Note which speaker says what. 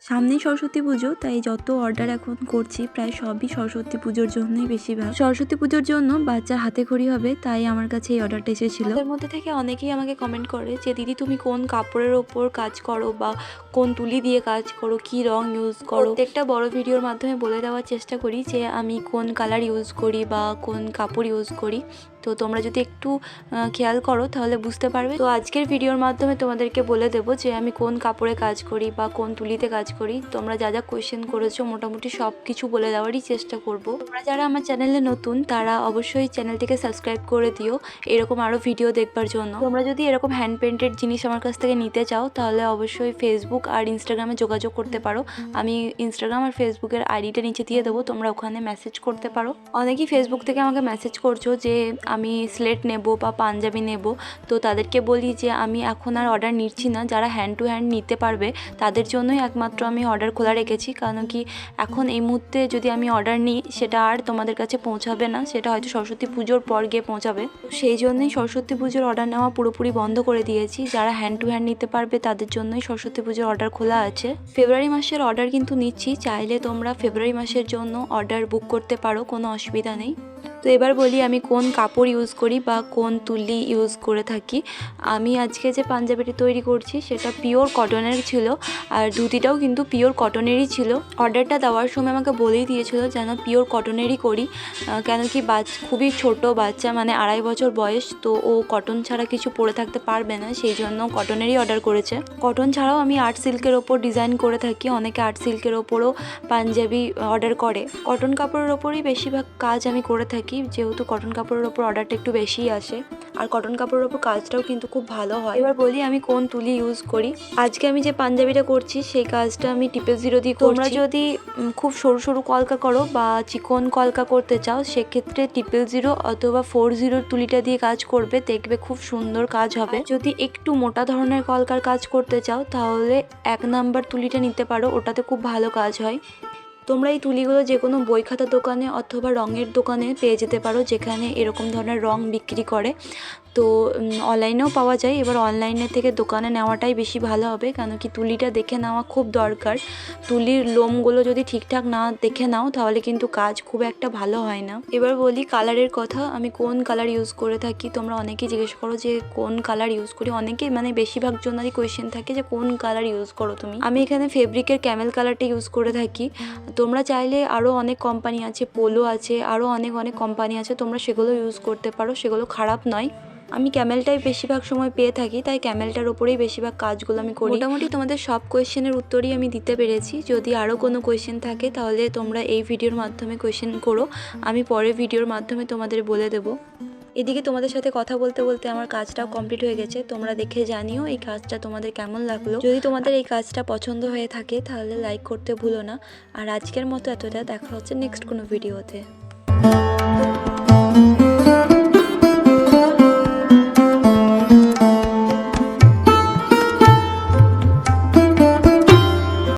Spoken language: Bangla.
Speaker 1: সামনেই সরস্বতী পুজো, তাই যত অর্ডার এখন করছি প্রায় সবই সরস্বতী পুজোর জন্যই বেশিরভাগ। সরস্বতী পুজোর জন্য বাচ্চার হাতে খড়ি হবে, তাই আমার কাছে এই অর্ডারটা এসেছিল। তার মধ্যে থেকে অনেকেই আমাকে কমেন্ট করে যে দিদি তুমি কোন কাপড়ের ওপর কাজ করো বা কোন তুলি দিয়ে কাজ করো, কি রং ইউজ করো। প্রত্যেকটা বড় ভিডিওর মাধ্যমে বলে দেওয়ার চেষ্টা করি যে আমি কোন কালার ইউজ করি বা কোন কাপড় ইউজ করি। তো তোমরা যদি একটু খেয়াল করো তাহলে বুঝতে পারবে। তো আজকের ভিডিওর মাধ্যমে তোমাদেরকে বলে দেবো যে আমি কোন কাপড়ে কাজ করি বা কোন তুলিতে কাজ করি। তোমরা যা যা কোয়েশ্চেন করেছো মোটামুটি সব কিছু বলে দেওয়ারই চেষ্টা করব। তোমরা যারা আমার চ্যানেলে নতুন তারা অবশ্যই চ্যানেলটিকে সাবস্ক্রাইব করে দিও এরকম আরও ভিডিও দেখবার জন্য। তোমরা যদি এরকম হ্যান্ড পেন্টেড জিনিস আমার কাছ থেকে নিতে চাও তাহলে অবশ্যই ফেসবুক আর ইনস্টাগ্রামে যোগাযোগ করতে পারো। আমি ইনস্টাগ্রাম আর ফেসবুকের আইডিটা নিচে দিয়ে দেবো, তোমরা ওখানে মেসেজ করতে পারো। অনেকেই ফেসবুক থেকে আমাকে মেসেজ করছো যে আমি স্লেট নেব বা পাঞ্জাবি নেব। তো তাদেরকে বলি যে আমি এখন আর অর্ডার নিচ্ছি না, যারা হ্যান্ড টু হ্যান্ড নিতে পারবে তাদের জন্যই একমাত্র আমি অর্ডার খোলা রেখেছি। কারণ কি এখন এই মুহূর্তে যদি আমি অর্ডার নিই সেটা আর তোমাদের কাছে পৌঁছাবে না, সেটা হয়তো সরস্বতী পুজোর পর গিয়ে পৌঁছাবে। সেই জন্যই সরস্বতী পুজোর অর্ডার নেওয়া পুরোপুরি বন্ধ করে দিয়েছি। যারা হ্যান্ড টু হ্যান্ড নিতে পারবে তাদের জন্যই সরস্বতী পুজোর অর্ডার খোলা আছে। ফেব্রুয়ারি মাসের অর্ডার কিন্তু নিচ্ছি, চাইলে তোমরা ফেব্রুয়ারি মাসের জন্য অর্ডার বুক করতে পারো, কোনো অসুবিধা নেই। তো এবার বলি আমি কোন কাপড় ইউজ করি বা কোন তুলি ইউজ করে থাকি। আমি আজকে যে পাঞ্জাবিটি তৈরি করছি সেটা পিওর কটনের ছিল, আর ধুতিটাও কিন্তু পিওর কটনেরই ছিল। অর্ডারটা দেওয়ার সময় আমাকে বলেই দিয়েছিল যেন পিওর কটনেরই করি, কেন কি খুবই ছোট বাচ্চা, মানে 2.5 বছর বয়স, তো ও কটন ছাড়া কিছু পরে থাকতে পারবে না, সেই জন্য কটনেরই অর্ডার করেছে। কটন ছাড়াও আমি আর্ট সিল্কের ওপর ডিজাইন করে থাকি, অনেকে আর্ট সিল্কের ওপরও পাঞ্জাবি অর্ডার করে। কটন কাপড়ের ওপরই বেশিরভাগ কাজ আমি করে থাকি, যেহেতু কটন কাপড়ের ওপর অর্ডারটা একটু বেশিই আসে, আর কটন কাপড়ের ওপর কাজটাও কিন্তু খুব ভালো হয়। এবার বলি আমি কোন তুলি ইউজ করি। আজকে আমি যে পাঞ্জাবিটা করছি সেই কাজটা আমি 000 দিয়ে করছি। তোমরা যদি খুব সরু সরু কলকা করো বা চিকন কলকা করতে চাও সেক্ষেত্রে 000 অথবা 40 তুলিটা দিয়ে কাজ করবে, দেখবে খুব সুন্দর কাজ হবে। যদি একটু মোটা ধরনের কলকার কাজ করতে চাও তাহলে 1 নাম্বার তুলিটা নিতে পারো, ওটাতে খুব ভালো কাজ হয়। তোমরা এই তুলিগুলো যে কোনো বই খাতা দোকানে অথবা রঙের দোকানে পেয়ে যেতে পারো, যেখানে এরকম ধরনের রং বিক্রি করে। তো অনলাইনেও পাওয়া যায়। এবার অনলাইনের থেকে দোকানে নেওয়াটাই বেশি ভালো হবে, কেন কি তুলিটা দেখে নেওয়া খুব দরকার। তুলির লোমগুলো যদি ঠিকঠাক না দেখে নাও তাহলে কিন্তু কাজ খুব একটা ভালো হয় না। এবার বলি কালারের কথা, আমি কোন কালার ইউজ করে থাকি। তোমরা অনেকেই জিজ্ঞেস করো যে কোন কালার ইউজ করি, অনেকেই মানে বেশিরভাগ জনেরই কোয়েশ্চেন থাকে যে কোন কালার ইউজ করো তুমি। আমি এখানে ফেব্রিকের ক্যামেল কালারটা ইউজ করে থাকি। তোমরা চাইলে আরও অনেক কোম্পানি আছে, পোলো আছে, আরও অনেক কোম্পানি আছে, তোমরা সেগুলো ইউজ করতে পারো, সেগুলো খারাপ নয়। আমি ক্যামেলটাই বেশিরভাগ সময় পেয়ে থাকি, তাই ক্যামেলটার ওপরেই বেশিরভাগ কাজগুলো আমি করি। মোটামুটি তোমাদের সব কোয়েশ্চেনের উত্তরই আমি দিতে পেরেছি। যদি আরও কোনো কোয়েশ্চেন থাকে তাহলে তোমরা এই ভিডিওর মাধ্যমে কোয়েশ্চেন করো, আমি পরের ভিডিওর মাধ্যমে তোমাদের বলে দেবো। এদিকে তোমাদের সাথে কথা বলতে বলতে আমার কাজটাও কমপ্লিট হয়ে গেছে। তোমরা দেখে জানিও এই কাজটা তোমাদের কেমন লাগলো। যদি তোমাদের এই কাজটা পছন্দ হয়ে থাকে তাহলে লাইক করতে ভুলো না। আর আজকের মতো এতটা, দেখা হচ্ছে নেক্সট কোনো ভিডিওতে।